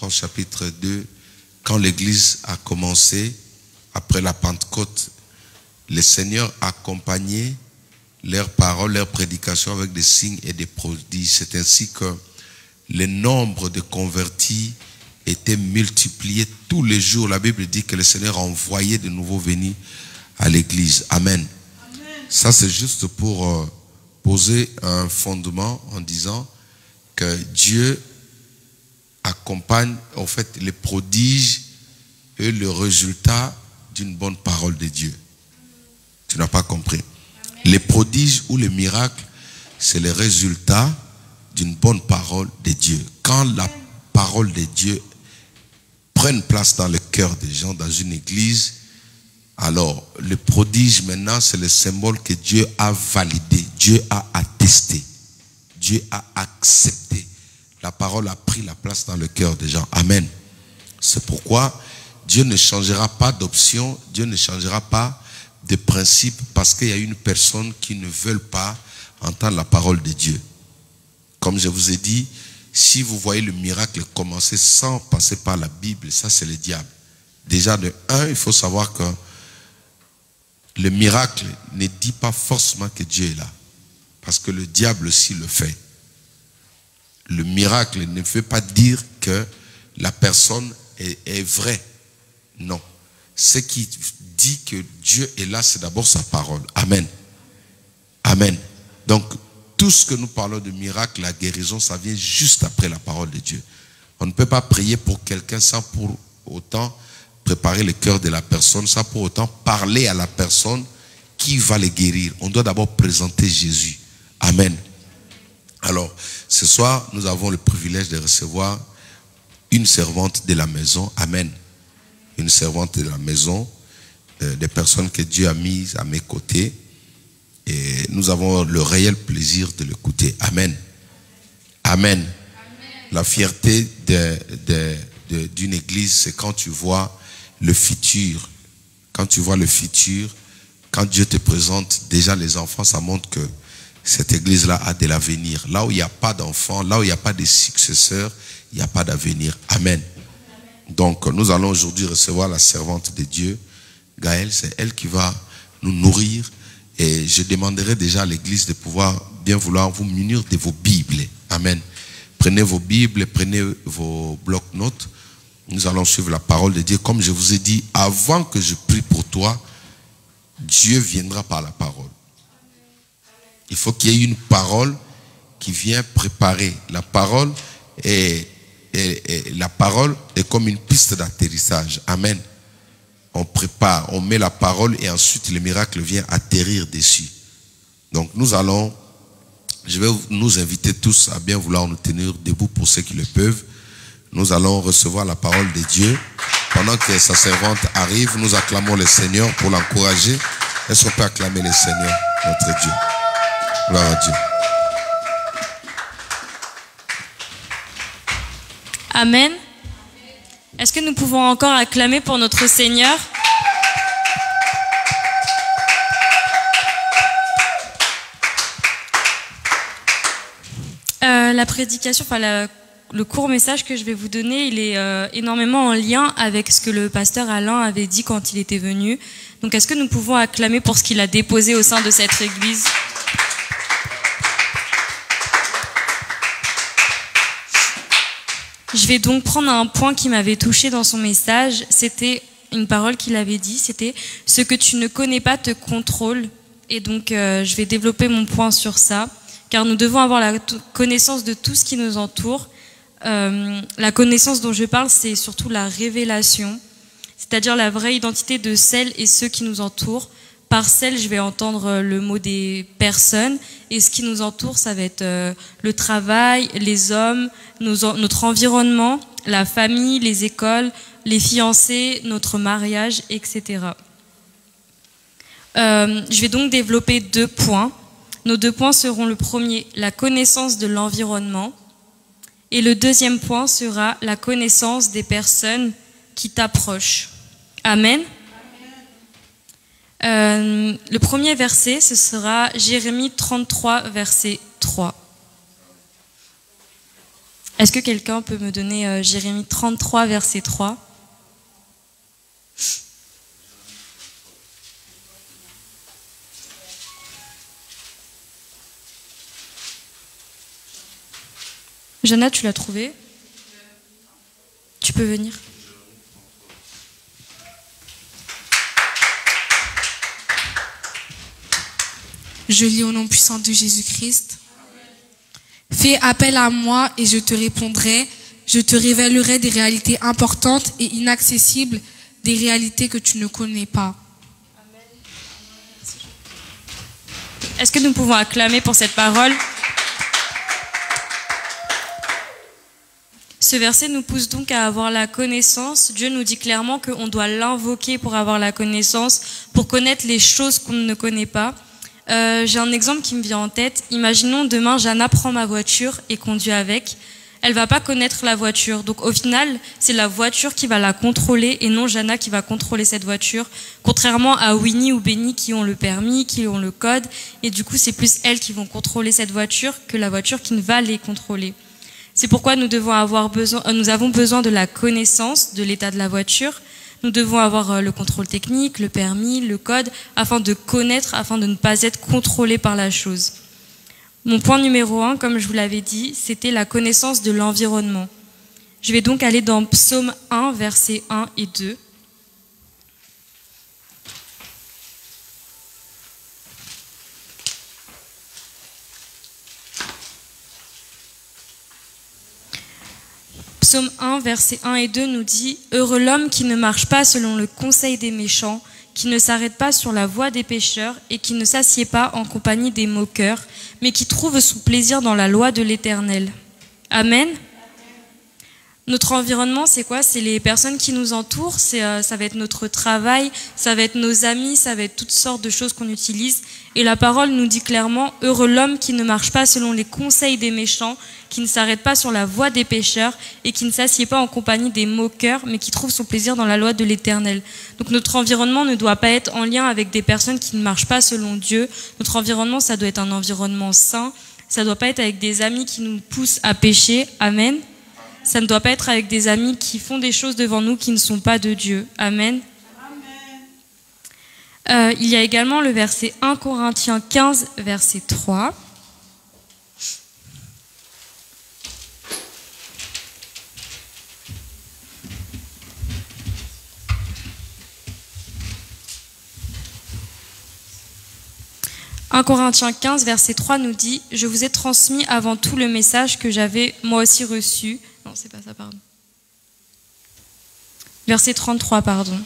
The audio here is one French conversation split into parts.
Actes chapitre 2, quand l'Église a commencé, après la Pentecôte, le Seigneur accompagnait leurs paroles, leurs prédications avec des signes et des prodiges. C'est ainsi que le nombre de convertis était multiplié tous les jours. La Bible dit que le Seigneur a envoyé de nouveaux venus à l'Église. Amen. Amen. Ça, c'est juste pour poser un fondement en disant que Dieu accompagne en fait les prodiges et le résultat d'une bonne parole de Dieu. Tu n'as pas compris. Amen. Les prodiges ou les miracles, c'est le résultat d'une bonne parole de Dieu. Quand la parole de Dieu prenne place dans le cœur des gens, dans une église, alors le prodige maintenant, c'est le symbole que Dieu a validé, Dieu a attesté, Dieu a accepté. La parole a pris la place dans le cœur des gens. Amen. C'est pourquoi Dieu ne changera pas d'option, Dieu ne changera pas de principe parce qu'il y a une personne qui ne veut pas entendre la parole de Dieu. Comme je vous ai dit, si vous voyez le miracle commencer sans passer par la Bible, ça c'est le diable. Déjà de un, il faut savoir que le miracle ne dit pas forcément que Dieu est là. Parce que le diable aussi le fait. Le miracle ne veut pas dire que la personne est vraie. Non. Ce qui dit que Dieu est là, c'est d'abord sa parole. Amen. Amen. Donc, tout ce que nous parlons de miracle, la guérison, ça vient juste après la parole de Dieu. On ne peut pas prier pour quelqu'un sans pour autant préparer le cœur de la personne, sans pour autant parler à la personne qui va le guérir. On doit d'abord présenter Jésus. Amen. Alors, ce soir, nous avons le privilège de recevoir une servante de la maison. Amen. Une servante de la maison, des personnes que Dieu a mises à mes côtés. Et nous avons le réel plaisir de l'écouter. Amen. Amen. Amen. La fierté d'une église, c'est quand tu vois le futur. Quand tu vois le futur, quand Dieu te présente déjà les enfants, ça montre que cette église-là a de l'avenir. Là où il n'y a pas d'enfants, là où il n'y a pas de successeurs, il n'y a pas d'avenir. Amen. Donc, nous allons aujourd'hui recevoir la servante de Dieu, Gaëlle. C'est elle qui va nous nourrir. Et je demanderai déjà à l'église de pouvoir bien vouloir vous munir de vos Bibles. Amen. Prenez vos Bibles, prenez vos blocs-notes. Nous allons suivre la parole de Dieu. Comme je vous ai dit, avant que je prie pour toi, Dieu viendra par la parole. Il faut qu'il y ait une parole qui vient préparer. La parole est comme une piste d'atterrissage. Amen. On prépare, on met la parole et ensuite le miracle vient atterrir dessus. Donc je vais nous inviter tous à bien vouloir nous tenir debout pour ceux qui le peuvent. Nous allons recevoir la parole de Dieu. Pendant que sa servante arrive, nous acclamons le Seigneur pour l'encourager. Est-ce qu'on peut acclamer le Seigneur, notre Dieu? Gloire à Dieu. Amen. Est-ce que nous pouvons encore acclamer pour notre Seigneur? La prédication, le court message que je vais vous donner, il est énormément en lien avec ce que le pasteur Alain avait dit quand il était venu. Donc, est-ce que nous pouvons acclamer pour ce qu'il a déposé au sein de cette église? Je vais donc prendre un point qui m'avait touché dans son message. C'était une parole qu'il avait dit, c'était « Ce que tu ne connais pas te contrôle ». Et donc, je vais développer mon point sur ça, car nous devons avoir la connaissance de tout ce qui nous entoure. La connaissance dont je parle, c'est surtout la révélation, c'est-à-dire la vraie identité de celles et ceux qui nous entourent. Par celles, je vais entendre le mot des personnes, et ce qui nous entoure, ça va être le travail, les hommes, notre environnement, la famille, les écoles, les fiancés, notre mariage, etc. Je vais donc développer 2 points. Nos 2 points seront le premier, la connaissance de l'environnement, et le deuxième point sera la connaissance des personnes qui t'approchent. Amen. Le premier verset, ce sera Jérémie 33, verset 3. Est-ce que quelqu'un peut me donner Jérémie 33, verset 3? Jana, tu l'as trouvé? Tu peux venir. Je lis au nom puissant de Jésus-Christ. Fais appel à moi et je te répondrai. Je te révélerai des réalités importantes et inaccessibles, des réalités que tu ne connais pas. Est-ce que nous pouvons acclamer pour cette parole? Ce verset nous pousse donc à avoir la connaissance. Dieu nous dit clairement qu'on doit l'invoquer pour avoir la connaissance, pour connaître les choses qu'on ne connaît pas. J'ai un exemple qui me vient en tête. Imaginons demain, Jana prend ma voiture et conduit avec. Elle va pas connaître la voiture. Donc au final, c'est la voiture qui va la contrôler et non Jana qui va contrôler cette voiture. Contrairement à Winnie ou Benny qui ont le permis, qui ont le code. Et du coup, c'est plus elles qui vont contrôler cette voiture que la voiture qui ne va les contrôler. C'est pourquoi nous avons besoin de la connaissance de l'état de la voiture. Nous devons avoir le contrôle technique, le permis, le code, afin de connaître, afin de ne pas être contrôlé par la chose. Mon point numéro 1, comme je vous l'avais dit, c'était la connaissance de l'environnement. Je vais donc aller dans Psaume 1, versets 1 et 2. Psaume 1, versets 1 et 2 nous dit « Heureux l'homme qui ne marche pas selon le conseil des méchants, qui ne s'arrête pas sur la voie des pécheurs et qui ne s'assied pas en compagnie des moqueurs, mais qui trouve son plaisir dans la loi de l'Éternel. » Amen. Notre environnement, c'est quoi? C'est les personnes qui nous entourent, ça va être notre travail, ça va être nos amis, ça va être toutes sortes de choses qu'on utilise. Et la parole nous dit clairement « Heureux l'homme qui ne marche pas selon les conseils des méchants, qui ne s'arrête pas sur la voie des pécheurs et qui ne s'assied pas en compagnie des moqueurs, mais qui trouve son plaisir dans la loi de l'Éternel. » Donc notre environnement ne doit pas être en lien avec des personnes qui ne marchent pas selon Dieu. Notre environnement, ça doit être un environnement sain. Ça ne doit pas être avec des amis qui nous poussent à pécher. Amen. Ça ne doit pas être avec des amis qui font des choses devant nous qui ne sont pas de Dieu. Amen. Il y a également le verset 1 Corinthiens 15, verset 3. « 1 Corinthiens 15, verset 3 nous dit « Je vous ai transmis avant tout le message que j'avais moi aussi reçu. » Non, c'est pas ça, pardon. Verset 33, pardon.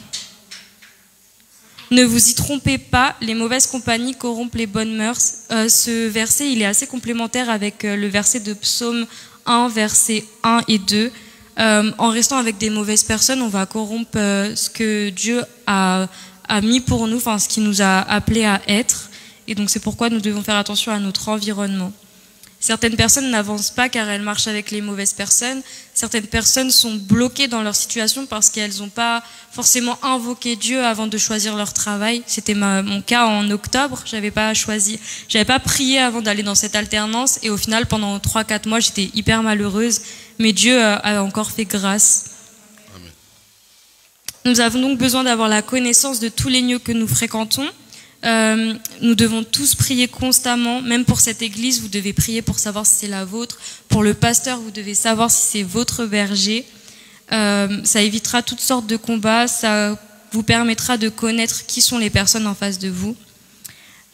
« Ne vous y trompez pas, les mauvaises compagnies corrompent les bonnes mœurs. » Ce verset, il est assez complémentaire avec le verset de Psaume 1, versets 1 et 2. En restant avec des mauvaises personnes, on va corrompre ce que Dieu a mis pour nous, enfin ce qu'il nous a appelés à être. Et donc c'est pourquoi nous devons faire attention à notre environnement. Certaines personnes n'avancent pas car elles marchent avec les mauvaises personnes. Certaines personnes sont bloquées dans leur situation parce qu'elles n'ont pas forcément invoqué Dieu avant de choisir leur travail. C'était mon cas en octobre. J'avais pas prié avant d'aller dans cette alternance. Et au final, pendant 3-4 mois, j'étais hyper malheureuse. Mais Dieu a encore fait grâce. Amen. Nous avons donc besoin d'avoir la connaissance de tous les lieux que nous fréquentons. Nous devons tous prier constamment, même pour cette église, vous devez prier pour savoir si c'est la vôtre. Pour le pasteur, vous devez savoir si c'est votre berger. Ça évitera toutes sortes de combats, ça vous permettra de connaître qui sont les personnes en face de vous.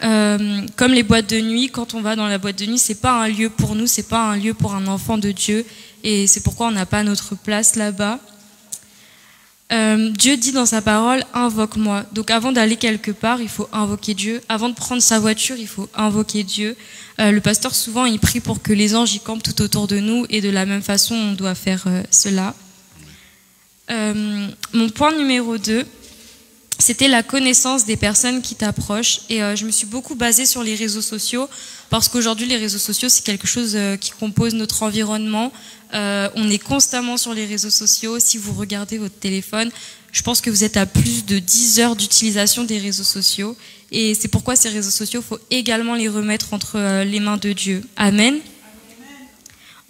Comme les boîtes de nuit, quand on va dans la boîte de nuit, c'est pas un lieu pour nous, c'est pas un lieu pour un enfant de Dieu, et c'est pourquoi on n'a pas notre place là-bas. Dieu dit dans sa parole, invoque-moi. Donc avant d'aller quelque part, il faut invoquer Dieu. Avant de prendre sa voiture, il faut invoquer Dieu. Le pasteur, souvent, il prie pour que les anges y campent tout autour de nous, et de la même façon, on doit faire cela. Mon point numéro 2, c'était la connaissance des personnes qui t'approchent. Et je me suis beaucoup basée sur les réseaux sociaux, parce qu'aujourd'hui, les réseaux sociaux, c'est quelque chose qui compose notre environnement. On est constamment sur les réseaux sociaux. Si vous regardez votre téléphone, je pense que vous êtes à plus de 10 heures d'utilisation des réseaux sociaux. Et c'est pourquoi ces réseaux sociaux, il faut également les remettre entre les mains de Dieu. Amen.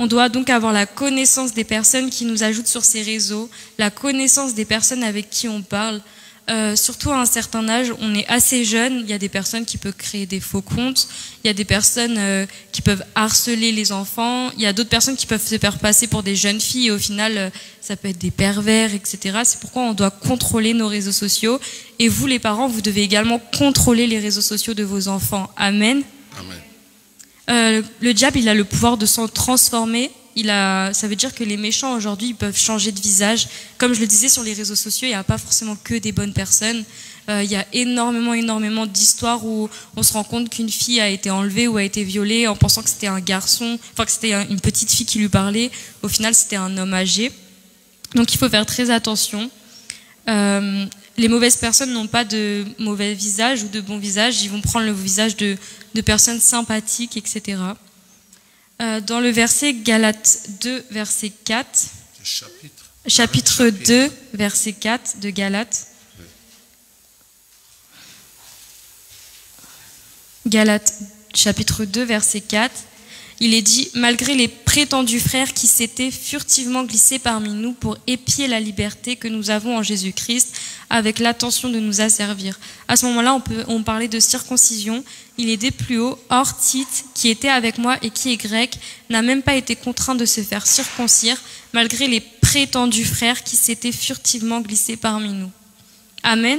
On doit donc avoir la connaissance des personnes qui nous ajoutent sur ces réseaux, la connaissance des personnes avec qui on parle. Surtout à un certain âge, on est assez jeune, il y a des personnes qui peuvent créer des faux comptes, il y a des personnes qui peuvent harceler les enfants, il y a d'autres personnes qui peuvent se faire passer pour des jeunes filles et au final, ça peut être des pervers, etc. C'est pourquoi on doit contrôler nos réseaux sociaux. Et vous, les parents, vous devez également contrôler les réseaux sociaux de vos enfants. Amen. Amen. Le diable, il a le pouvoir de s'en transformer. Ça veut dire que les méchants aujourd'hui, ils peuvent changer de visage. Comme je le disais, sur les réseaux sociaux, il n'y a pas forcément que des bonnes personnes. Il y a énormément d'histoires où on se rend compte qu'une fille a été enlevée ou a été violée en pensant que c'était un garçon, enfin que c'était une petite fille qui lui parlait. Au final, c'était un homme âgé. Donc il faut faire très attention. Les mauvaises personnes n'ont pas de mauvais visage ou de bon visage. Ils vont prendre le visage de personnes sympathiques, etc. Dans le verset Galates 2, verset 4, chapitre 2, verset 4 de Galates. Oui. Galates, chapitre 2, verset 4, il est dit « Malgré les prétendus frères qui s'étaient furtivement glissés parmi nous pour épier la liberté que nous avons en Jésus-Christ, avec l'attention de nous asservir. » À ce moment-là, on parlait de circoncision. Il est des plus hauts. Or, Tite, qui était avec moi et qui est grec, n'a même pas été contraint de se faire circoncire, malgré les prétendus frères qui s'étaient furtivement glissés parmi nous. Amen.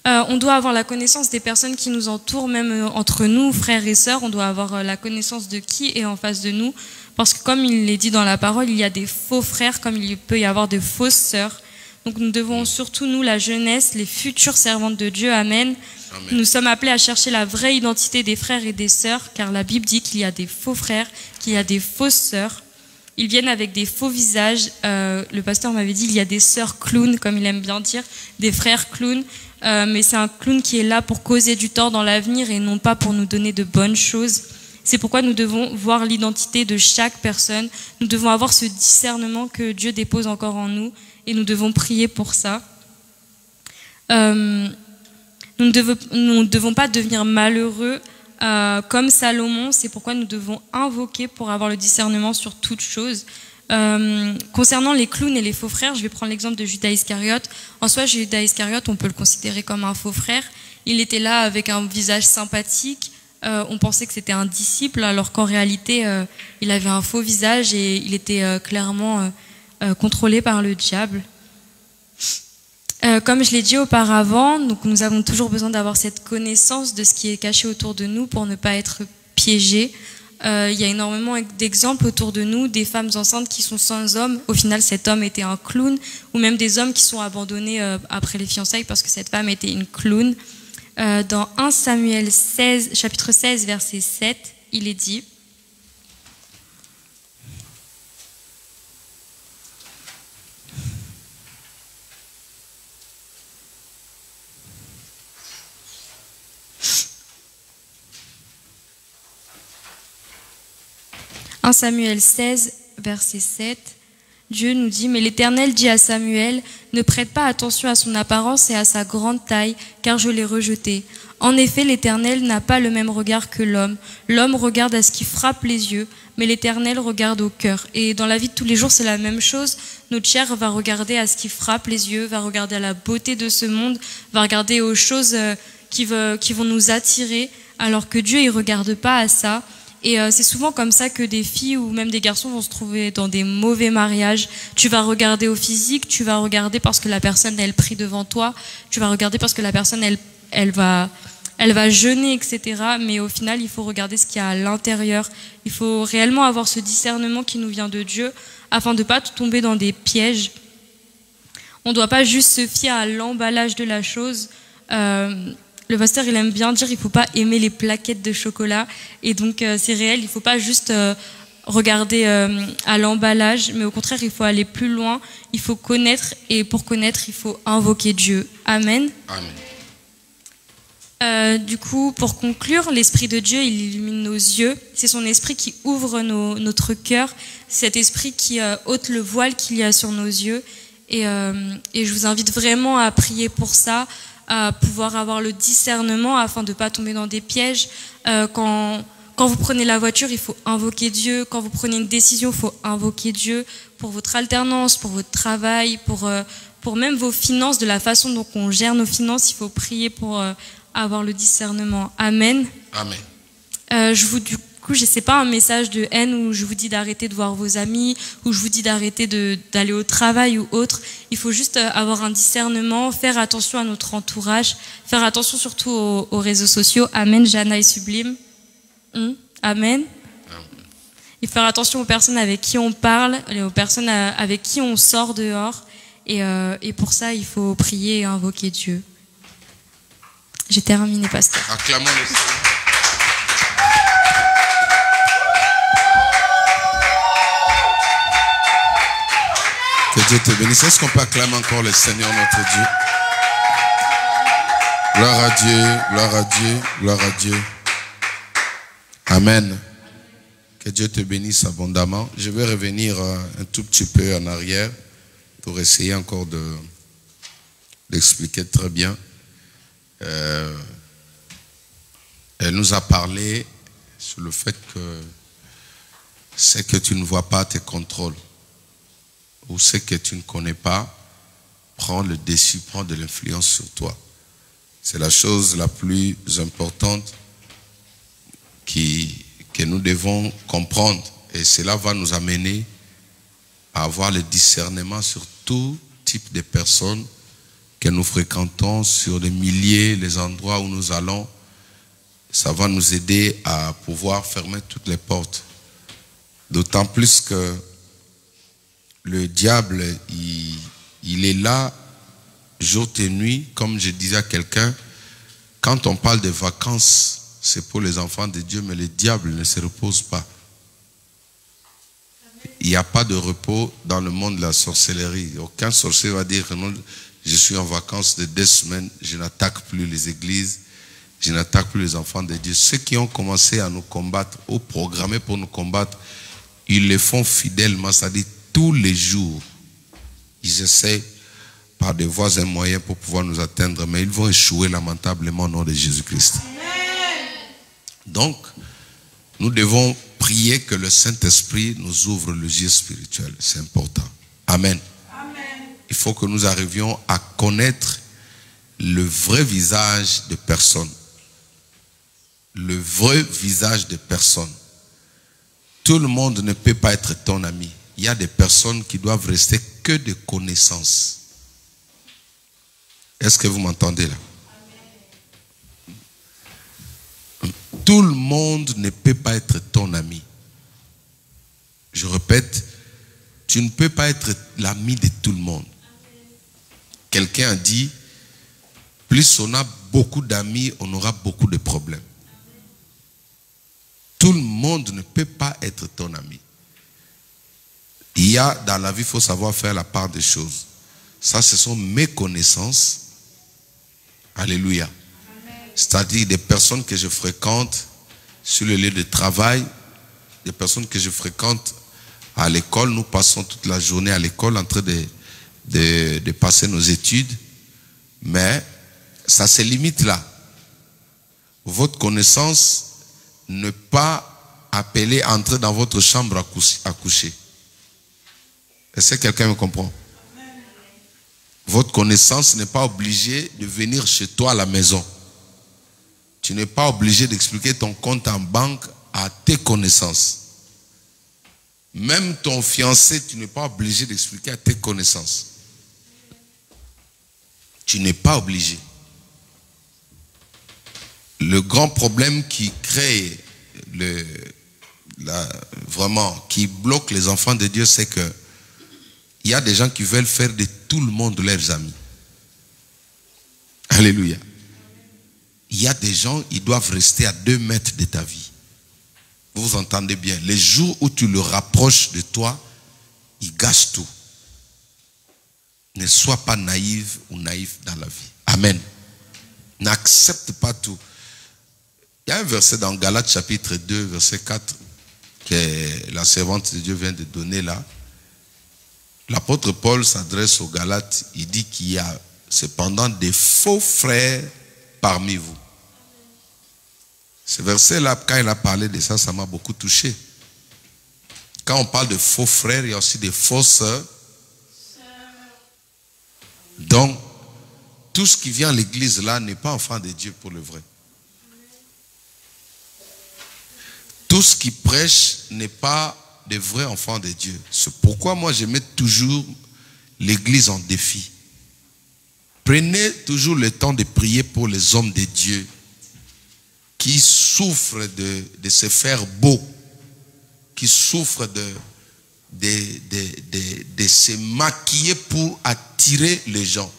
On doit avoir la connaissance des personnes qui nous entourent, même entre nous, frères et sœurs. On doit avoir la connaissance de qui est en face de nous. Parce que comme il est dit dans la parole, il y a des faux frères comme il peut y avoir de fausses sœurs. Donc nous devons surtout, nous, la jeunesse, les futures servantes de Dieu, Amen. Amen. Nous sommes appelés à chercher la vraie identité des frères et des sœurs, car la Bible dit qu'il y a des faux frères, qu'il y a des fausses sœurs. Ils viennent avec des faux visages. Le pasteur m'avait dit, il y a des sœurs clowns, comme il aime bien dire, des frères clowns. Mais c'est un clown qui est là pour causer du tort dans l'avenir et non pas pour nous donner de bonnes choses. C'est pourquoi nous devons voir l'identité de chaque personne. Nous devons avoir ce discernement que Dieu dépose encore en nous et nous devons prier pour ça. Nous ne devons pas devenir malheureux comme Salomon. C'est pourquoi nous devons invoquer pour avoir le discernement sur toute chose. Concernant les clowns et les faux frères, je vais prendre l'exemple de Judas Iscariote. En soi, Judas Iscariote, on peut le considérer comme un faux frère. Il était là avec un visage sympathique. On pensait que c'était un disciple, alors qu'en réalité, il avait un faux visage et il était clairement contrôlé par le diable. Comme je l'ai dit auparavant, donc nous avons toujours besoin d'avoir cette connaissance de ce qui est caché autour de nous pour ne pas être piégés. Il y a énormément d'exemples autour de nous, des femmes enceintes qui sont sans homme. Au final, cet homme était un clown, ou même des hommes qui sont abandonnés après les fiançailles parce que cette femme était une clown. Dans 1 Samuel 16, chapitre 16, verset 7, il est dit « 1 Samuel 16, verset 7, Dieu nous dit « Mais l'Éternel dit à Samuel, ne prête pas attention à son apparence et à sa grande taille, car je l'ai rejeté. En effet, l'Éternel n'a pas le même regard que l'homme. L'homme regarde à ce qui frappe les yeux, mais l'Éternel regarde au cœur. » Et dans la vie de tous les jours, c'est la même chose. Notre chair va regarder à ce qui frappe les yeux, va regarder à la beauté de ce monde, va regarder aux choses qui vont nous attirer, alors que Dieu, il regarde pas à ça. Et c'est souvent comme ça que des filles ou même des garçons vont se trouver dans des mauvais mariages. Tu vas regarder au physique, tu vas regarder parce que la personne, elle prie devant toi, tu vas regarder parce que la personne, elle va jeûner, etc. Mais au final, il faut regarder ce qu'il y a à l'intérieur. Il faut réellement avoir ce discernement qui nous vient de Dieu afin de ne pas tomber dans des pièges. On ne doit pas juste se fier à l'emballage de la chose. Le pasteur, il aime bien dire il ne faut pas aimer les plaquettes de chocolat. Et donc, c'est réel, il ne faut pas juste regarder à l'emballage, mais au contraire, il faut aller plus loin. Il faut connaître, et pour connaître, il faut invoquer Dieu. Amen. Amen. Du coup, pour conclure, l'Esprit de Dieu, il illumine nos yeux. C'est son esprit qui ouvre notre cœur. Cet esprit qui ôte le voile qu'il y a sur nos yeux. Et je vous invite vraiment à prier pour ça, à pouvoir avoir le discernement afin de ne pas tomber dans des pièges. Quand quand vous prenez la voiture, il faut invoquer Dieu. Quand vous prenez une décision, il faut invoquer Dieu pour votre alternance, pour votre travail, pour même vos finances, de la façon dont on gère nos finances. Il faut prier pour avoir le discernement. Amen. Amen. Du coup, je sais pas, un message de haine où je vous dis d'arrêter de voir vos amis, où je vous dis d'arrêter d'aller au travail ou autre. Il faut juste avoir un discernement, faire attention à notre entourage, faire attention surtout aux réseaux sociaux. Amen, Jana est sublime. Amen. Et faire attention aux personnes avec qui on parle, aux personnes avec qui on sort dehors. Et pour ça, il faut prier et invoquer Dieu. J'ai terminé, pasteur. Acclamons le Seigneur. Que Dieu te bénisse. Est-ce qu'on peut acclamer encore le Seigneur notre Dieu? Gloire à Dieu, gloire à Dieu, gloire à Dieu. Amen. Que Dieu te bénisse abondamment. Je vais revenir un tout petit peu en arrière pour essayer encore d'expliquer très bien. Elle nous a parlé sur le fait que ce que tu ne vois pas te contrôle, ou ce que tu ne connais pas prend le dessus, prend de l'influence sur toi. C'est la chose la plus importante que nous devons comprendre. Et cela va nous amener à avoir le discernement sur tout type de personnes que nous fréquentons, sur les milliers, les endroits où nous allons. Ça va nous aider à pouvoir fermer toutes les portes. D'autant plus que le diable, il est là jour et nuit. Comme je disais à quelqu'un, quand on parle de vacances, c'est pour les enfants de Dieu, mais le diable ne se repose pas. Il n'y a pas de repos dans le monde de la sorcellerie. Aucun sorcier va dire que non, je suis en vacances de 2 semaines, je n'attaque plus les églises, je n'attaque plus les enfants de Dieu. Ceux qui ont commencé à nous combattre, ou programmés pour nous combattre, ils le font fidèlement, c'est-à-dire tous les jours. Ils essaient par des voies et moyens pour pouvoir nous atteindre, mais ils vont échouer lamentablement au nom de Jésus-Christ. Donc, nous devons prier que le Saint-Esprit nous ouvre les yeux spirituels. C'est important. Amen. Amen. Il faut que nous arrivions à connaître le vrai visage de personnes. Le vrai visage de personnes. Tout le monde ne peut pas être ton ami. Il y a des personnes qui doivent rester que de connaissances. Est-ce que vous m'entendez là? Tout le monde ne peut pas être ton ami. Je répète, tu ne peux pas être l'ami de tout le monde. Quelqu'un a dit, plus on a beaucoup d'amis, on aura beaucoup de problèmes. Tout le monde ne peut pas être ton ami. Il y a dans la vie, il faut savoir faire la part des choses. Ça, ce sont mes connaissances. Alléluia. C'est-à-dire des personnes que je fréquente sur le lieu de travail, des personnes que je fréquente à l'école. Nous passons toute la journée à l'école en train de passer nos études. Mais ça se limite là. Votre connaissance ne pas appeler à entrer dans votre chambre à coucher. Est-ce que quelqu'un me comprend? Votre connaissance n'est pas obligée de venir chez toi à la maison. Tu n'es pas obligé d'expliquer ton compte en banque à tes connaissances. Même ton fiancé, tu n'es pas obligé d'expliquer à tes connaissances. Tu n'es pas obligé. Le grand problème qui crée vraiment, qui bloque les enfants de Dieu, c'est que il y a des gens qui veulent faire de tout le monde leurs amis. Alléluia. Il y a des gens, ils doivent rester à 2 mètres de ta vie. Vous entendez bien. Les jours où tu le rapproches de toi, il gâche tout. Ne sois pas naïve ou naïf dans la vie. Amen. N'accepte pas tout. Il y a un verset dans Galates chapitre 2, verset 4, que la servante de Dieu vient de donner là. L'apôtre Paul s'adresse aux Galates. Il dit qu'il y a cependant des faux frères parmi vous. Ce verset-là, quand il a parlé de ça, ça m'a beaucoup touché. Quand on parle de faux frères, il y a aussi des fausses sœurs. Donc, tout ce qui vient à l'église là n'est pas enfant de Dieu pour le vrai. Tout ce qui prêche n'est pas de vrais enfants de Dieu. C'est pourquoi moi je mets toujours l'église en défi. Prenez toujours le temps de prier pour les hommes de Dieu qui souffrent de se faire beaux, qui souffrent de se maquiller pour attirer les gens.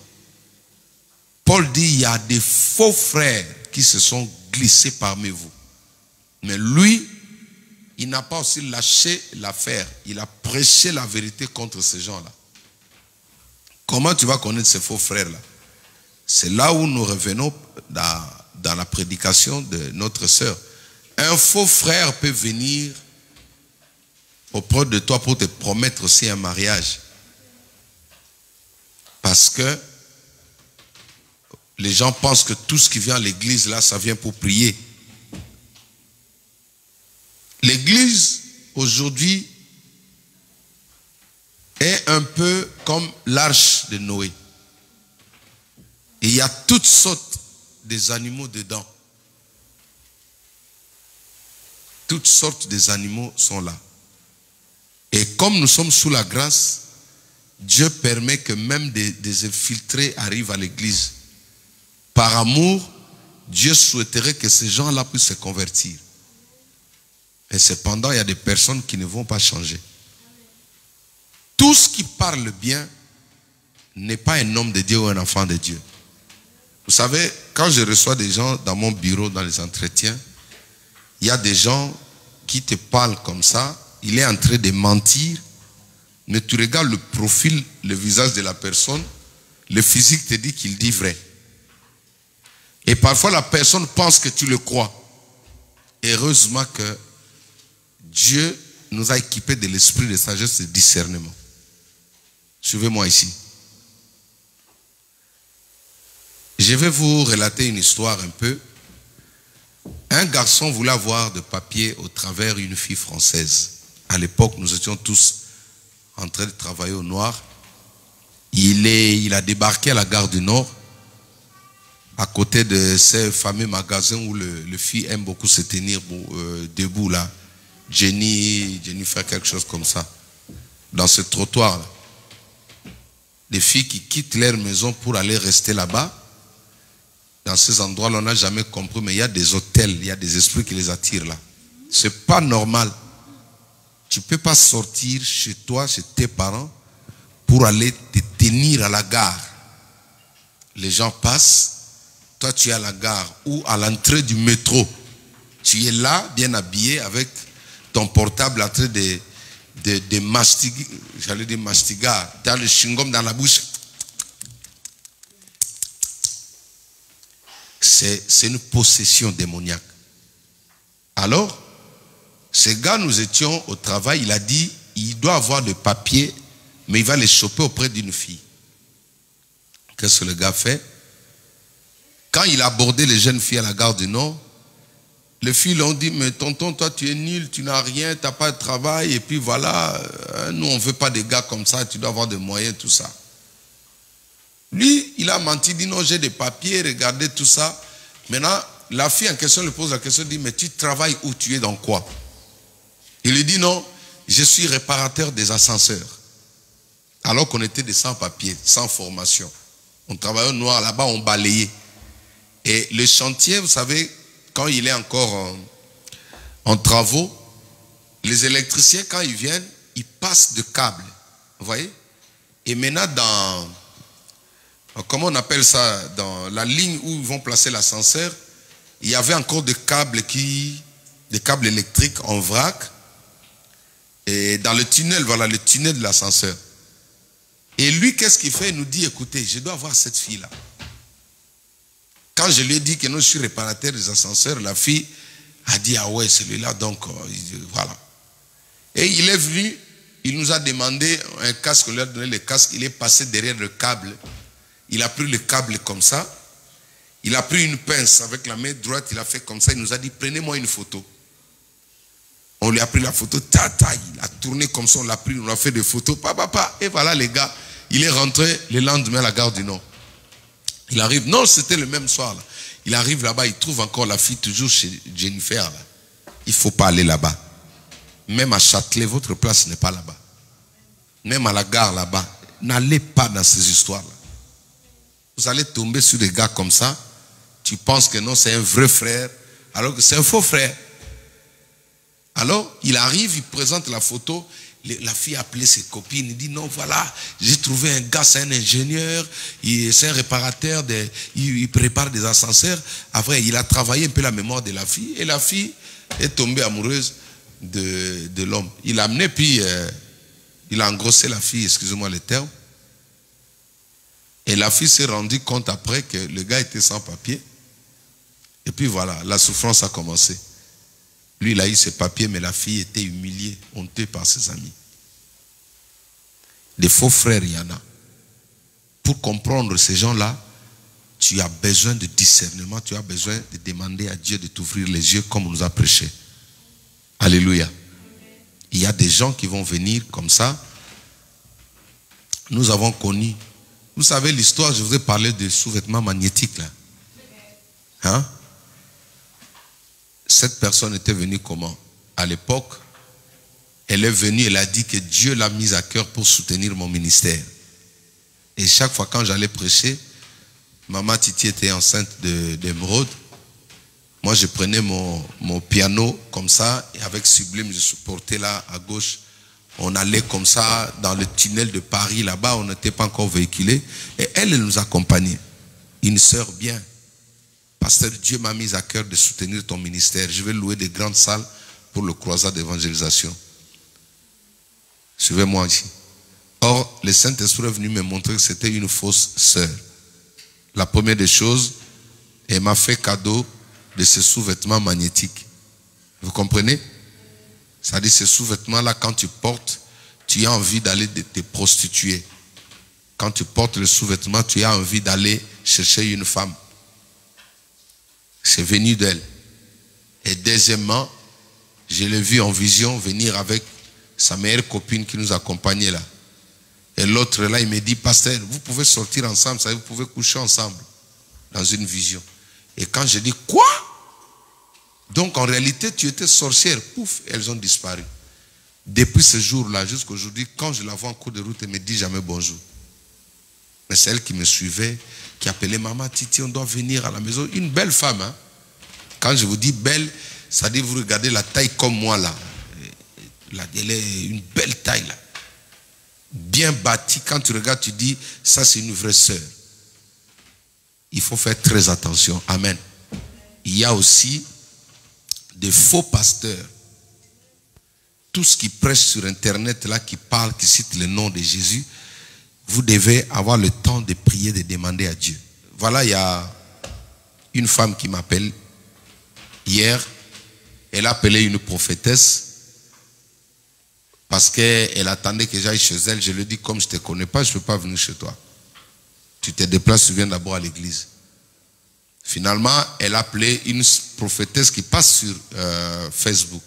Paul dit, il y a des faux frères qui se sont glissés parmi vous. Mais lui, il n'a pas aussi lâché l'affaire. Il a prêché la vérité contre ces gens-là. Comment tu vas connaître ces faux frères-là? C'est là où nous revenons dans la prédication de notre sœur. Un faux frère peut venir auprès de toi pour te promettre aussi un mariage. Parce que les gens pensent que tout ce qui vient à l'église là, ça vient pour prier. L'église aujourd'hui est un peu comme l'arche de Noé. Et il y a toutes sortes des animaux dedans. Toutes sortes des animaux sont là. Et comme nous sommes sous la grâce, Dieu permet que même des infiltrés arrivent à l'église. Par amour, Dieu souhaiterait que ces gens-là puissent se convertir. Et cependant, il y a des personnes qui ne vont pas changer. Tout ce qui parle bien n'est pas un homme de Dieu ou un enfant de Dieu. Vous savez, quand je reçois des gens dans mon bureau, dans les entretiens, il y a des gens qui te parlent comme ça, il est en train de mentir, mais tu regardes le profil, le visage de la personne, le physique te dit qu'il dit vrai. Et parfois la personne pense que tu le crois. Heureusement que Dieu nous a équipés de l'esprit de sagesse et de discernement. Suivez-moi ici. Je vais vous relater une histoire un peu. Un garçon voulait avoir de papier au travers d'une fille française. À l'époque, nous étions tous en train de travailler au noir. Il a débarqué à la gare du Nord, à côté de ces fameux magasins où les filles aiment beaucoup se tenir debout là. Jenny fait quelque chose comme ça. Dans ce trottoir là. Des filles qui quittent leur maison pour aller rester là-bas. Dans ces endroits-là, on n'a jamais compris, mais il y a des hôtels, il y a des esprits qui les attirent là. C'est pas normal. Tu ne peux pas sortir chez toi, chez tes parents, pour aller te tenir à la gare. Les gens passent, toi tu es à la gare ou à l'entrée du métro. Tu es là, bien habillé, avec ton portable en train de mastiger, j'allais dire mastiger, tu as le chewing-gum dans la bouche. C'est une possession démoniaque. Alors, ce gars, nous étions au travail, il a dit, il doit avoir des papiers, mais il va les choper auprès d'une fille. Qu'est-ce que le gars fait? Quand il a abordé les jeunes filles à la gare du Nord, les filles lui ont dit, mais tonton, toi tu es nul, tu n'as rien, tu n'as pas de travail, et puis voilà, nous on ne veut pas des gars comme ça, tu dois avoir des moyens, tout ça. Lui, il a menti, il dit non, j'ai des papiers, regardez tout ça. Maintenant, la fille en question lui pose la question, dit, mais tu travailles où, tu es dans quoi? Il lui dit non, je suis réparateur des ascenseurs. Alors qu'on était des sans-papiers, sans formation. On travaillait au noir, là-bas on balayait. Et le chantier, vous savez, quand il est encore en travaux, les électriciens, quand ils viennent, ils passent de câbles. Vous voyez? Et maintenant, comment on appelle ça, dans la ligne où ils vont placer l'ascenseur, il y avait encore des câbles électriques en vrac. Et dans le tunnel, voilà, le tunnel de l'ascenseur. Et lui, qu'est-ce qu'il fait? Il nous dit, écoutez, je dois avoir cette fille-là. Quand je lui ai dit que non, je suis réparateur des ascenseurs, la fille a dit, ah ouais, celui-là, donc, voilà. Et il est venu, il nous a demandé un casque, on lui a donné le casque, il est passé derrière le câble. Il a pris le câble comme ça, Il a pris une pince avec la main droite, il a fait comme ça, il nous a dit, prenez-moi une photo. On lui a pris la photo, il a tourné comme ça, on l'a pris, on a fait des photos, et voilà les gars. Il est rentré le lendemain à la gare du Nord. Il arrive, non, c'était le même soir. Là. Il arrive là-bas, il trouve encore la fille toujours chez Jennifer. Là. Il ne faut pas aller là-bas. Même à Châtelet, votre place n'est pas là-bas. Même à la gare là-bas, n'allez pas dans ces histoires-là. Vous allez tomber sur des gars comme ça. Tu penses que non, c'est un vrai frère, alors que c'est un faux frère. Alors, il arrive, il présente la photo. La fille a appelé ses copines. Il dit, non, voilà, j'ai trouvé un gars, c'est un ingénieur, c'est un réparateur, il prépare des ascenseurs. Après, il a travaillé un peu la mémoire de la fille. Et la fille est tombée amoureuse de l'homme. Il l'a amené, puis il a engrossé la fille, excusez-moi le terme. Et la fille s'est rendue compte après que le gars était sans papier. Et puis voilà, la souffrance a commencé. Lui, il a eu ses papiers, mais la fille était humiliée, honteuse par ses amis. Des faux frères, il y en a. Pour comprendre ces gens-là, tu as besoin de discernement, tu as besoin de demander à Dieu de t'ouvrir les yeux comme on nous a prêché. Alléluia. Il y a des gens qui vont venir comme ça. Nous avons connu. Vous savez l'histoire, je vous ai parlé des sous-vêtements magnétiques là. Hein? Cette personne était venue comment? À l'époque, elle est venue, elle a dit que Dieu l'a mise à cœur pour soutenir mon ministère. Et chaque fois quand j'allais prêcher, maman Titi était enceinte d'émeraude. Moi je prenais mon piano comme ça, et avec Sublime je supportais là à gauche. On allait comme ça dans le tunnel de Paris là-bas, on n'était pas encore véhiculé. Et elle nous accompagnait. Une sœur bien. Pasteur, Dieu m'a mis à cœur de soutenir ton ministère. Je vais louer des grandes salles pour le croisade d'évangélisation. Suivez-moi ici. Or, le Saint-Esprit est venu me montrer que c'était une fausse sœur. La première des choses, elle m'a fait cadeau de ces sous-vêtements magnétiques. Vous comprenez? C'est-à-dire ces sous-vêtements-là, quand tu portes, tu as envie d'aller te prostituer. Quand tu portes le sous-vêtement, tu as envie d'aller chercher une femme. C'est venu d'elle. Et deuxièmement, je l'ai vu en vision venir avec sa meilleure copine qui nous accompagnait là. Et l'autre là, il me dit, pasteur, vous pouvez sortir ensemble, ça, vous pouvez coucher ensemble dans une vision. Et quand je dis, quoi? Donc en réalité, tu étais sorcière. Pouf, elles ont disparu. Depuis ce jour-là jusqu'à aujourd'hui, quand je la vois en cours de route, elle me dit jamais bonjour. Mais c'est elle qui me suivait, qui appelait maman Titi, on doit venir à la maison. Une belle femme. Hein? Quand je vous dis belle, ça dit vous regardez la taille comme moi là. Elle est une belle taille là. Bien bâtie. Quand tu regardes, tu dis, ça c'est une vraie sœur. Il faut faire très attention. Amen. Il y a aussi des faux pasteurs. Tous qui prêchent sur Internet là, qui parlent, qui citent le nom de Jésus, vous devez avoir le temps de prier, de demander à Dieu. Voilà, il y a une femme qui m'appelle hier. Elle a appelé une prophétesse parce qu'elle attendait que j'aille chez elle. Je lui ai dit, comme je ne te connais pas, je ne peux pas venir chez toi. Tu te déplaces, tu viens d'abord à l'église. Finalement, elle a appelé une prophétesse qui passe sur Facebook.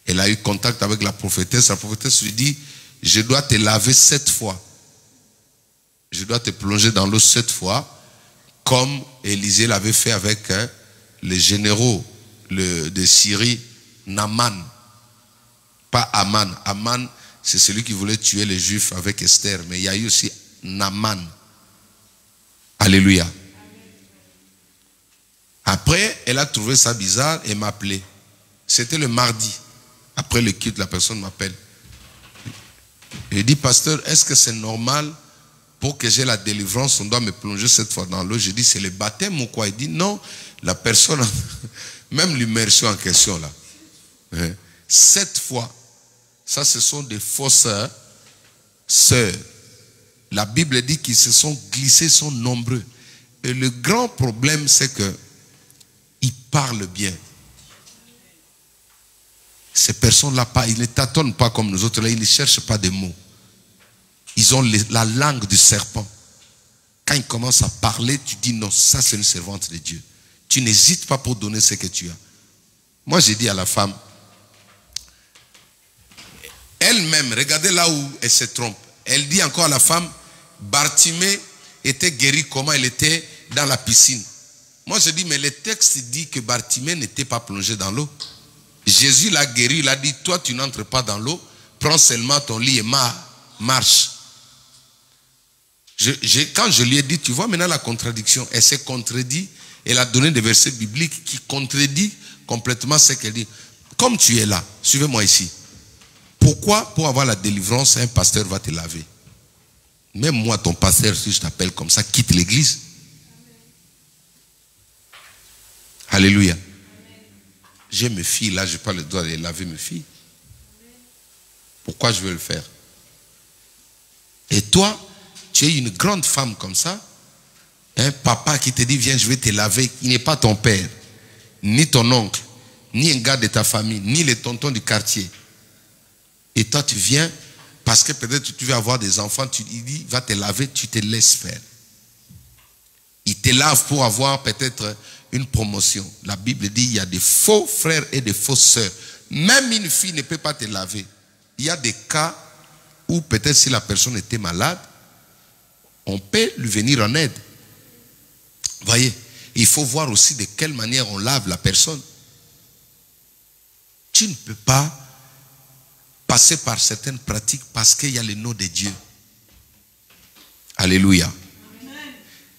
Elle a eu contact avec la prophétesse. La prophétesse lui dit, je dois te laver 7 fois. Je dois te plonger dans l'eau 7 fois, comme Élisée l'avait fait avec les généraux de Syrie, Naaman. Pas Aman. Aman, c'est celui qui voulait tuer les Juifs avec Esther. Mais il y a eu aussi Naaman. Alléluia. Après, elle a trouvé ça bizarre et m'a appelé. C'était le mardi. Après le culte, la personne m'appelle. Elle dit, pasteur, est-ce que c'est normal pour que j'ai la délivrance, on doit me plonger 7 fois dans l'eau? Je dis, c'est le baptême ou quoi? Il dit, non, la personne, même l'immersion en question là. 7 fois. Ça, ce sont des fausses sœurs. La Bible dit qu'ils se sont glissés, sont nombreux. Et le grand problème, c'est que ils parlent bien. Ces personnes-là, ils ne tâtonnent pas comme nous autres, là, ils ne cherchent pas des mots. Ils ont la langue du serpent. Quand il commence à parler, tu dis non, ça c'est une servante de Dieu. Tu n'hésites pas pour donner ce que tu as. Moi j'ai dit à la femme, elle-même, regardez là où elle se trompe. Elle dit encore à la femme, Bartimée était guéri comment il était dans la piscine. Moi je dis, mais le texte dit que Bartimée n'était pas plongé dans l'eau. Jésus l'a guéri, il a dit, toi tu n'entres pas dans l'eau, prends seulement ton lit et marche. Quand je lui ai dit, tu vois maintenant la contradiction, elle s'est contredit, elle a donné des versets bibliques qui contredisent complètement ce qu'elle dit. Comme tu es là, suivez-moi ici. Pourquoi, pour avoir la délivrance, un pasteur va te laver? Même moi, ton pasteur, si je t'appelle comme ça, quitte l'église. Alléluia. J'ai mes filles, là, je n'ai pas le droit de les laver, mes filles. Pourquoi je veux le faire? Et toi, tu es une grande femme comme ça. Un papa qui te dit, viens, je vais te laver. Il n'est pas ton père, ni ton oncle, ni un gars de ta famille, ni les tontons du quartier. Et toi, tu viens, parce que peut-être tu veux avoir des enfants, il dit, va te laver, tu te laisses faire. Il te lave pour avoir peut-être une promotion. La Bible dit, il y a des faux frères et des fausses sœurs. Même une fille ne peut pas te laver. Il y a des cas où peut-être si la personne était malade, on peut lui venir en aide. Voyez, il faut voir aussi de quelle manière on lave la personne. Tu ne peux pas passer par certaines pratiques parce qu'il y a le nom de Dieu. Alléluia.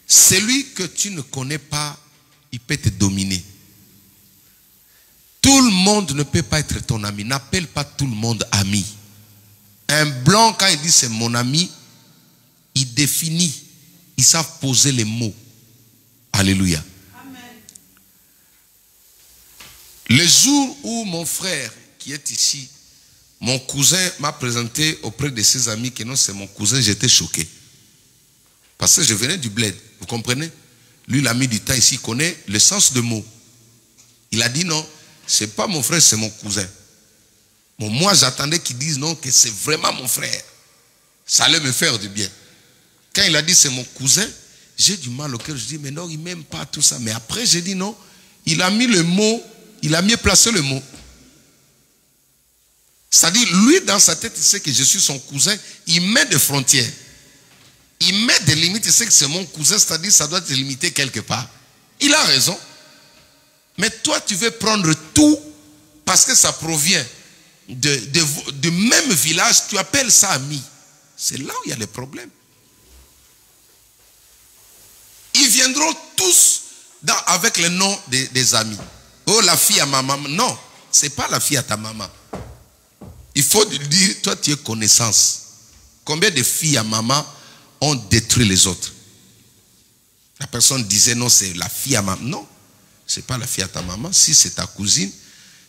Celui que tu ne connais pas, il peut te dominer. Tout le monde ne peut pas être ton ami. N'appelle pas tout le monde ami. Un blanc, quand il dit c'est mon ami, il définit. Ils savent poser les mots. Alléluia. Amen. Le jour où mon frère, qui est ici, mon cousin m'a présenté auprès de ses amis que non, c'est mon cousin, j'étais choqué. Parce que je venais du bled, vous comprenez? Lui, il a mis du temps ici, il connaît le sens de mots. Il a dit non, c'est pas mon frère, c'est mon cousin. Bon, moi, j'attendais qu'il dise non, que c'est vraiment mon frère. Ça allait me faire du bien. Quand il a dit c'est mon cousin, j'ai du mal au cœur. Je dis mais non, il m'aime pas tout ça. Mais après, j'ai dit non, il a mis le mot, il a mieux placé le mot. C'est-à-dire, lui, dans sa tête, il sait que je suis son cousin. Il met des frontières. Il met des limites. Il sait que c'est mon cousin, c'est-à-dire ça doit te limiter quelque part. Il a raison. Mais toi, tu veux prendre tout parce que ça provient du même village. Tu appelles ça ami. C'est là où il y a les problèmes. Ils viendront tous avec le nom des amis. Oh, la fille à ma maman. Non, ce n'est pas la fille à ta maman. Il faut dire, toi tu es connaissance. Combien de filles à maman ont détruit les autres? La personne disait non, c'est la fille à maman. Non, ce n'est pas la fille à ta maman. Si c'est ta cousine,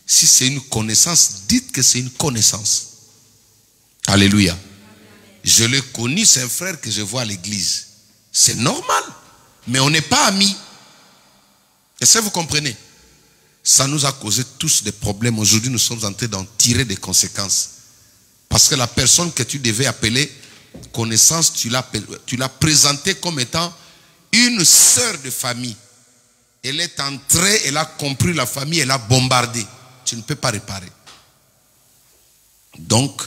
si c'est une connaissance, dites que c'est une connaissance. Alléluia. Je l'ai connu, c'est un frère que je vois à l'église. C'est normal. Mais on n'est pas amis. Est-ce que vous comprenez? Ça nous a causé tous des problèmes. Aujourd'hui, nous sommes en train d'en tirer des conséquences. Parce que la personne que tu devais appeler connaissance, tu l'as présentée comme étant une sœur de famille. Elle est entrée, elle a compris la famille, elle a bombardé. Tu ne peux pas réparer. Donc,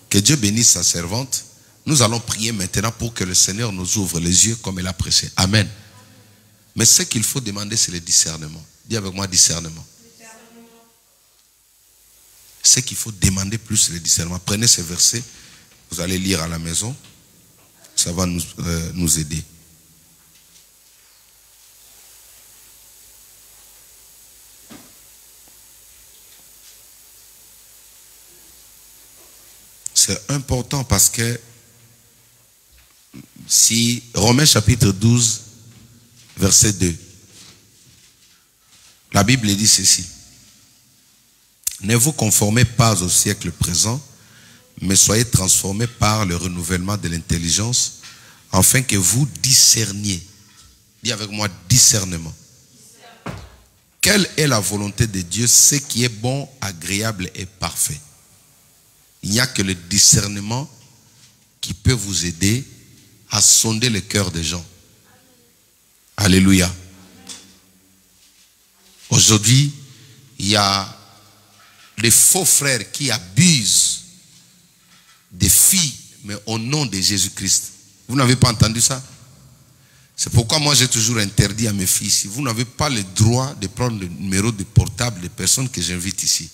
que Dieu bénisse sa servante. Nous allons prier maintenant pour que le Seigneur nous ouvre les yeux comme il a pressé. Amen. Mais ce qu'il faut demander, c'est le discernement. Dis avec moi discernement. Ce qu'il faut demander plus, c'est le discernement. Prenez ces versets, vous allez lire à la maison. Ça va nous aider. C'est important parce que si Romains chapitre 12, verset 2, la Bible dit ceci: ne vous conformez pas au siècle présent, mais soyez transformés par le renouvellement de l'intelligence, afin que vous discerniez. Dis avec moi, discernement. Quelle est la volonté de Dieu, ce qui est bon, agréable et parfait? Il n'y a que le discernement qui peut vous aider à sonder le cœur des gens. Alléluia. Aujourd'hui, il y a des faux frères qui abusent des filles, mais au nom de Jésus-Christ. Vous n'avez pas entendu ça? C'est pourquoi moi j'ai toujours interdit à mes filles, si vous n'avez pas le droit de prendre le numéro de portable des personnes que j'invite ici.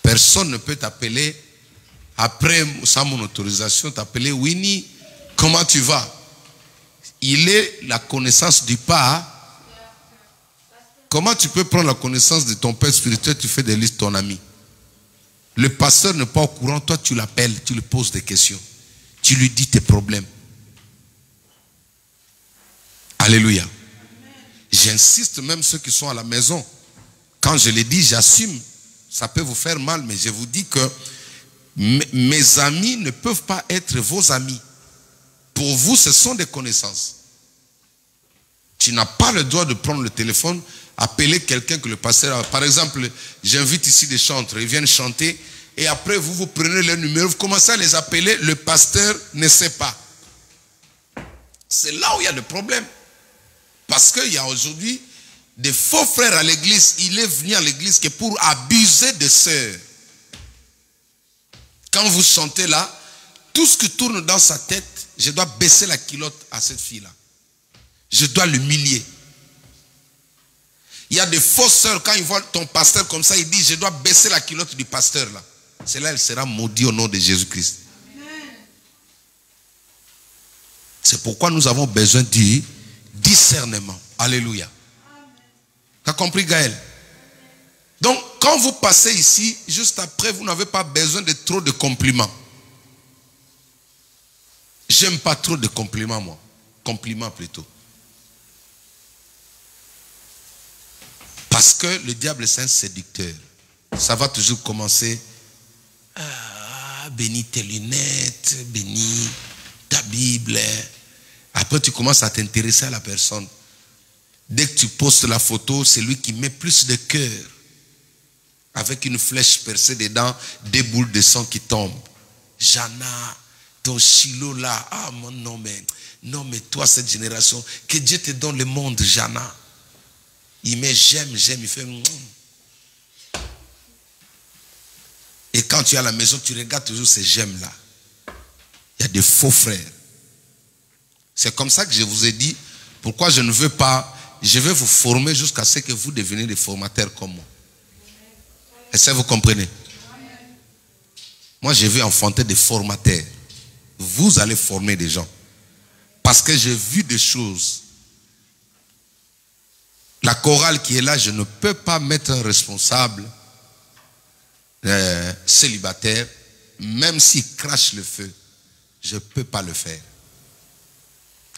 Personne ne peut t'appeler, après, sans mon autorisation, t'appeler Winnie, comment tu vas? Il est la connaissance du Père. Comment tu peux prendre la connaissance de ton père spirituel, tu fais des listes ton ami? Le pasteur n'est pas au courant, toi tu l'appelles, tu lui poses des questions. Tu lui dis tes problèmes. Alléluia. J'insiste, même ceux qui sont à la maison. Quand je les dis, j'assume. Ça peut vous faire mal, mais je vous dis que mes amis ne peuvent pas être vos amis. Pour vous, ce sont des connaissances. Tu n'as pas le droit de prendre le téléphone, appeler quelqu'un que le pasteur a. Par exemple, j'invite ici des chantres, ils viennent chanter, et après vous prenez leur numéro, vous commencez à les appeler, le pasteur ne sait pas. C'est là où il y a le problème. Parce qu'il y a aujourd'hui des faux frères à l'église. Il est venu à l'église que pour abuser des sœurs. Quand vous chantez là, tout ce qui tourne dans sa tête, je dois baisser la culotte à cette fille-là. Je dois l'humilier. Il y a des fausses sœurs, quand ils voient ton pasteur comme ça, ils disent, je dois baisser la culotte du pasteur là. C'est là, elle sera maudite au nom de Jésus-Christ. C'est pourquoi nous avons besoin du discernement. Alléluia. Tu as compris, Gaël? Donc, quand vous passez ici, juste après, vous n'avez pas besoin de trop de compliments. J'aime pas trop de compliments, moi. Compliments plutôt. Parce que le diable est un séducteur. Ça va toujours commencer. Bénis tes lunettes, bénis ta Bible. Après, tu commences à t'intéresser à la personne. Dès que tu postes la photo, c'est lui qui met plus de cœur. Avec une flèche percée dedans, des boules de sang qui tombent. Jana, ton chilo là. Ah, mon non, mais toi, cette génération, que Dieu te donne le monde, Jana. Il met j'aime, il fait. Et quand tu es à la maison, tu regardes toujours ces j'aime là. Il y a des faux frères. C'est comme ça que je vous ai dit, pourquoi je ne veux pas, je vais vous former jusqu'à ce que vous deveniez des formateurs comme moi. Est-ce que vous comprenez? Moi, je vais enfanter des formateurs. Vous allez former des gens. Parce que j'ai vu des choses. La chorale qui est là, je ne peux pas mettre un responsable célibataire, même s'il crache le feu. Je ne peux pas le faire.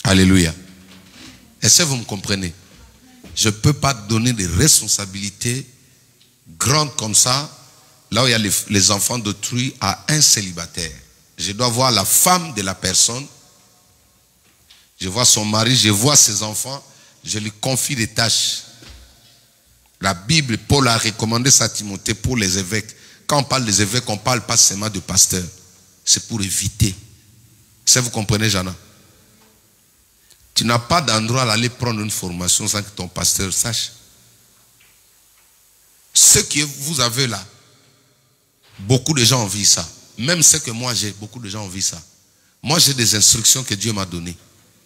Alléluia. Est-ce que vous me comprenez? Je ne peux pas donner des responsabilités grandes comme ça, là où il y a les enfants d'autrui, à un célibataire. Je dois voir la femme de la personne, je vois son mari, je vois ses enfants, je lui confie des tâches. La Bible, Paul a recommandé ça à Timothée pour les évêques. Quand on parle des évêques, on ne parle pas seulement de pasteurs. C'est pour éviter. Est-ce que vous comprenez, Jana? Tu n'as pas d'endroit à aller prendre une formation sans que ton pasteur sache. Ce que vous avez là, beaucoup de gens ont vu ça. Même ce que moi j'ai, beaucoup de gens ont vu ça. Moi j'ai des instructions que Dieu m'a données.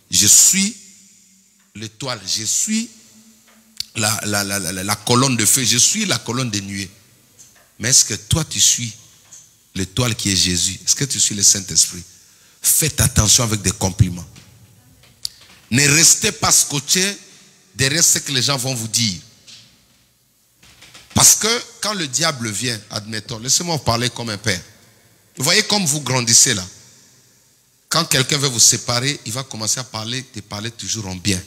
Je suis l'étoile, je suis la colonne de feu, je suis la colonne de nuée. Mais est-ce que toi tu suis l'étoile qui est Jésus? Est-ce que tu suis le Saint-Esprit? Faites attention avec des compliments. Ne restez pas scotché derrière ce que les gens vont vous dire. Parce que quand le diable vient, admettons, laissez-moi vous parler comme un père. Vous voyez comme vous grandissez là. Quand quelqu'un veut vous séparer, il va commencer à te parler toujours en bien.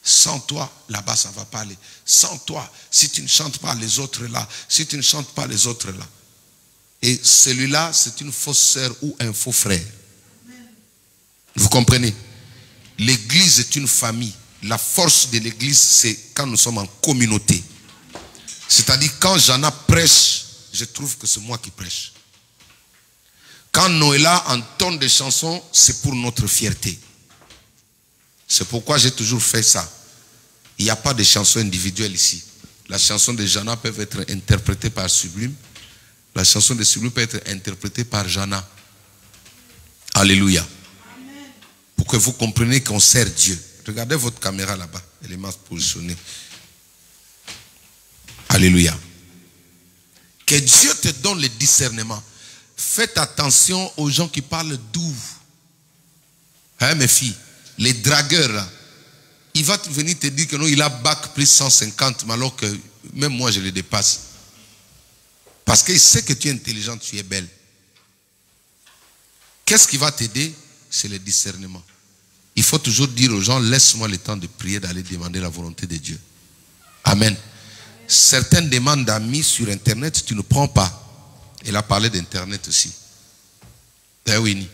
Sans toi, là-bas, ça ne va pas aller. Sans toi, si tu ne chantes pas, les autres là. Si tu ne chantes pas, les autres là. Et celui-là, c'est une fausse sœur ou un faux frère. Vous comprenez? L'église est une famille. La force de l'église, c'est quand nous sommes en communauté. C'est-à-dire, quand Jana prêche, je trouve que c'est moi qui prêche. Quand Noëlla entonne des chansons, c'est pour notre fierté. C'est pourquoi j'ai toujours fait ça. Il n'y a pas de chansons individuelles ici. La chanson de Jana peut être interprétée par Sublime. La chanson de Sublime peut être interprétée par Jana. Alléluia. Amen. Pour que vous compreniez qu'on sert Dieu. Regardez votre caméra là-bas. Elle est mal positionnée. Alléluia. Que Dieu te donne le discernement. Faites attention aux gens qui parlent doux. Hein, mes filles? Les dragueurs là. Il va venir te dire que non, il a bac plus 150, mais alors que même moi je le dépasse. Parce qu'il sait que tu es intelligente, tu es belle. Qu'est-ce qui va t'aider? C'est le discernement. Il faut toujours dire aux gens, laisse-moi le temps de prier, d'aller demander la volonté de Dieu. Amen. Certaines demandes d'amis sur Internet, tu ne prends pas. Elle a parlé d'Internet aussi. Eh oui.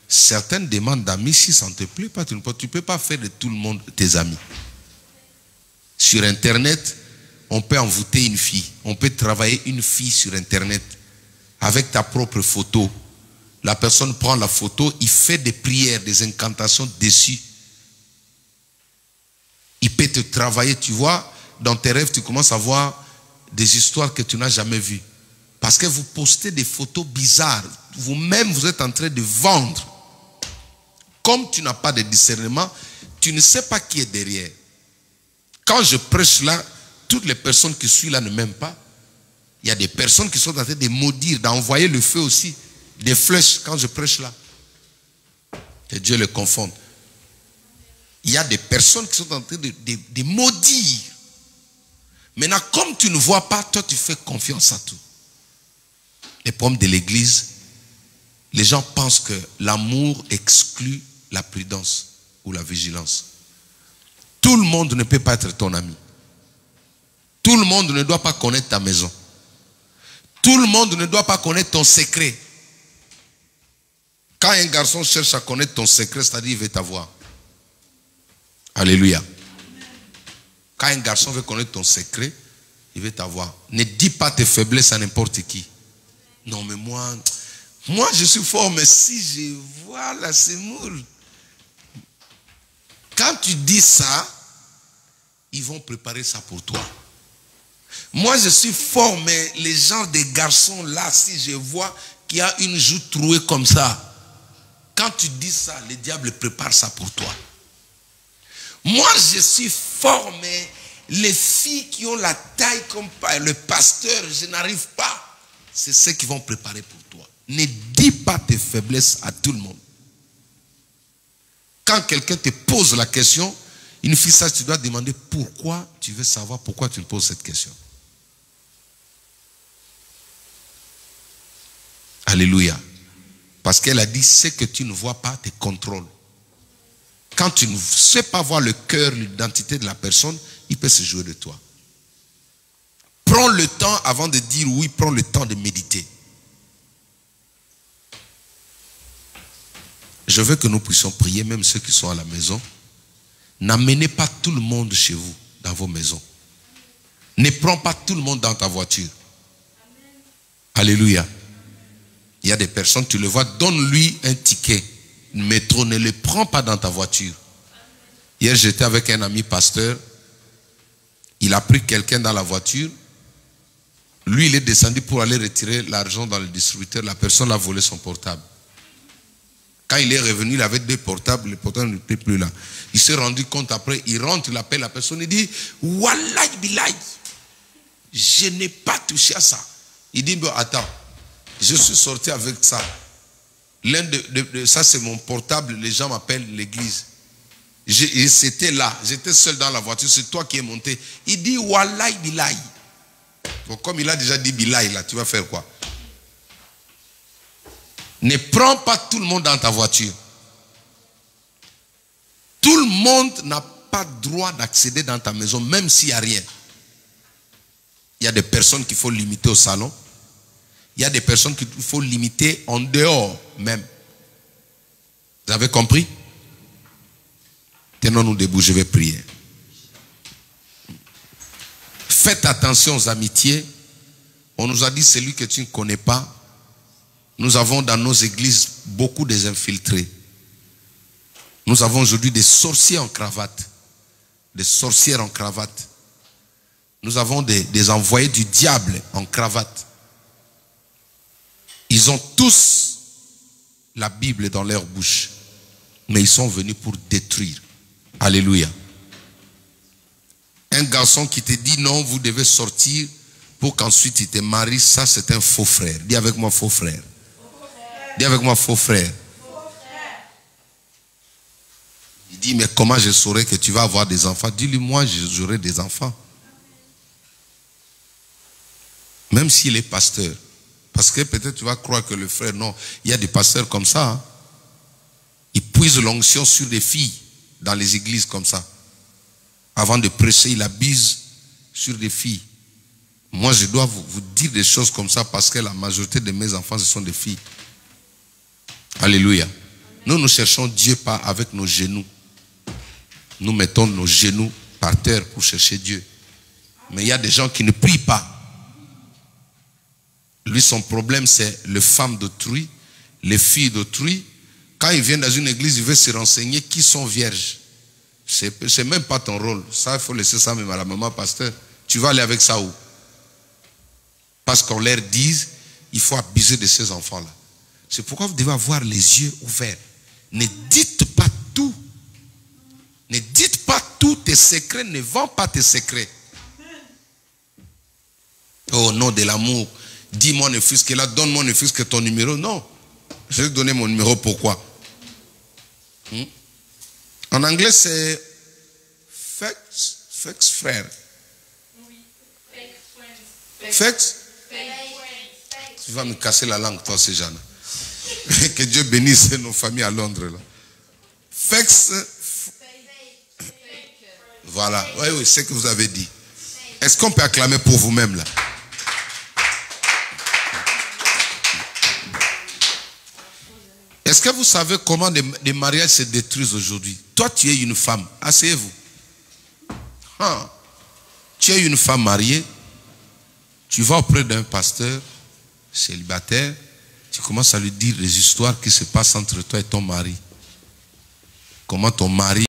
Certaines demandes d'amis, si ça ne te plaît pas, tu ne peux pas faire de tout le monde tes amis. Sur Internet, on peut envoûter une fille. On peut travailler une fille sur Internet avec ta propre photo. La personne prend la photo, il fait des prières, des incantations dessus. Il peut te travailler, tu vois, dans tes rêves, tu commences à voir des histoires que tu n'as jamais vues. Parce que vous postez des photos bizarres. Vous-même, vous êtes en train de vendre. Comme tu n'as pas de discernement, tu ne sais pas qui est derrière. Quand je prêche là, toutes les personnes qui suivent là ne m'aiment pas. Il y a des personnes qui sont en train de maudire, d'envoyer le feu aussi, des flèches quand je prêche là. Que Dieu les confonde. Il y a des personnes qui sont en train de maudire. Maintenant, comme tu ne vois pas, toi tu fais confiance à tout. Les problèmes de l'église, les gens pensent que l'amour exclut la prudence ou la vigilance. Tout le monde ne peut pas être ton ami. Tout le monde ne doit pas connaître ta maison. Tout le monde ne doit pas connaître ton secret. Quand un garçon cherche à connaître ton secret, c'est-à-dire il veut t'avoir. Alléluia. Quand un garçon veut connaître ton secret, il veut t'avoir. Ne dis pas tes faiblesses à n'importe qui. Non mais moi je suis fort, mais si je vois la semoule. Quand tu dis ça, ils vont préparer ça pour toi. Moi je suis fort, mais les gens des garçons là, si je vois qu'il y a une joue trouée comme ça, quand tu dis ça, le diable prépare ça pour toi. Moi je suis fort, mais les filles qui ont la taille comme le pasteur, je n'arrive pas. C'est ceux qui vont préparer pour toi. Ne dis pas tes faiblesses à tout le monde. Quand quelqu'un te pose la question, une fille sage, tu dois demander pourquoi tu veux savoir pourquoi tu poses cette question. Alléluia. Parce qu'elle a dit, ce que tu ne vois pas te contrôle. Quand tu ne sais pas voir le cœur, l'identité de la personne, il peut se jouer de toi. Prends le temps avant de dire oui, prends le temps de méditer. Je veux que nous puissions prier, même ceux qui sont à la maison. N'amenez pas tout le monde chez vous, dans vos maisons. Ne prends pas tout le monde dans ta voiture. Alléluia. Il y a des personnes, tu le vois, donne-lui un ticket. Métro, ne le prends pas dans ta voiture. Hier, j'étais avec un ami pasteur. Il a pris quelqu'un dans la voiture. Lui, il est descendu pour aller retirer l'argent dans le distributeur. La personne a volé son portable. Quand il est revenu, il avait 2 portables. Le portable n'était plus là. Il s'est rendu compte après. Il rentre, il appelle la personne. Il dit, Wallahi billahi, je n'ai pas touché à ça. Il dit, bon, attends, je suis sorti avec ça. L'un ça, c'est mon portable. Les gens m'appellent l'église. C'était là. J'étais seul dans la voiture. C'est toi qui es monté. Il dit, Wallahi billahi. Bon, comme il a déjà dit billahi, là, tu vas faire quoi? Ne prends pas tout le monde dans ta voiture. Tout le monde n'a pas droit d'accéder dans ta maison, même s'il n'y a rien. Il y a des personnes qu'il faut limiter au salon. Il y a des personnes qu'il faut limiter en dehors même. Vous avez compris? Tenons-nous debout, je vais prier. Faites attention aux amitiés. On nous a dit celui que tu ne connais pas. Nous avons dans nos églises beaucoup des infiltrés. Nous avons aujourd'hui des sorciers en cravate, des sorcières en cravate. Nous avons des envoyés du diable en cravate. Ils ont tous la Bible dans leur bouche, mais ils sont venus pour détruire. Alléluia. Un garçon qui te dit non, vous devez sortir pour qu'ensuite il te marie, ça c'est un faux frère. Dis avec moi faux frère. Dis avec moi faux frère. Il dit mais comment je saurais que tu vas avoir des enfants? Dis-lui moi j'aurai des enfants. Même s'il est pasteur. Parce que peut-être tu vas croire que le frère, non, il y a des pasteurs comme ça. Hein. Ils puisent l'onction sur des filles dans les églises comme ça. Avant de prêcher, il abuse sur des filles. Moi, je dois vous dire des choses comme ça parce que la majorité de mes enfants, ce sont des filles. Alléluia. Nous, nous cherchons Dieu pas avec nos genoux. Nous mettons nos genoux par terre pour chercher Dieu. Mais il y a des gens qui ne prient pas. Lui, son problème, c'est les femmes d'autrui, les filles d'autrui. Quand il vient dans une église, il veut se renseigner qui sont vierges. C'est même pas ton rôle. Ça, il faut laisser ça même à la maman pasteur. Tu vas aller avec ça où? Parce qu'on leur dise, il faut abuser de ces enfants-là. C'est pourquoi vous devez avoir les yeux ouverts. Ne dites pas tout. Ne dites pas tous tes secrets. Ne vends pas tes secrets. Au nom de l'amour. Dis-moi ne fût-ce que là, donne-moi ne fût-ce que ton numéro. Non. Je vais te donner mon numéro, pourquoi? En anglais, c'est fake frère. Fake? Tu vas me casser la langue, toi, ces gens-là. Que Dieu bénisse nos familles à Londres. Là. Fake. Voilà. Oui, oui, c'est ce que vous avez dit. Est-ce qu'on peut acclamer pour vous-même, là? Est-ce que vous savez comment les mariages se détruisent aujourd'hui? Toi, tu es une femme. Asseyez-vous. Tu es une femme mariée. Tu vas auprès d'un pasteur célibataire. Tu commences à lui dire les histoires qui se passent entre toi et ton mari. Comment ton mari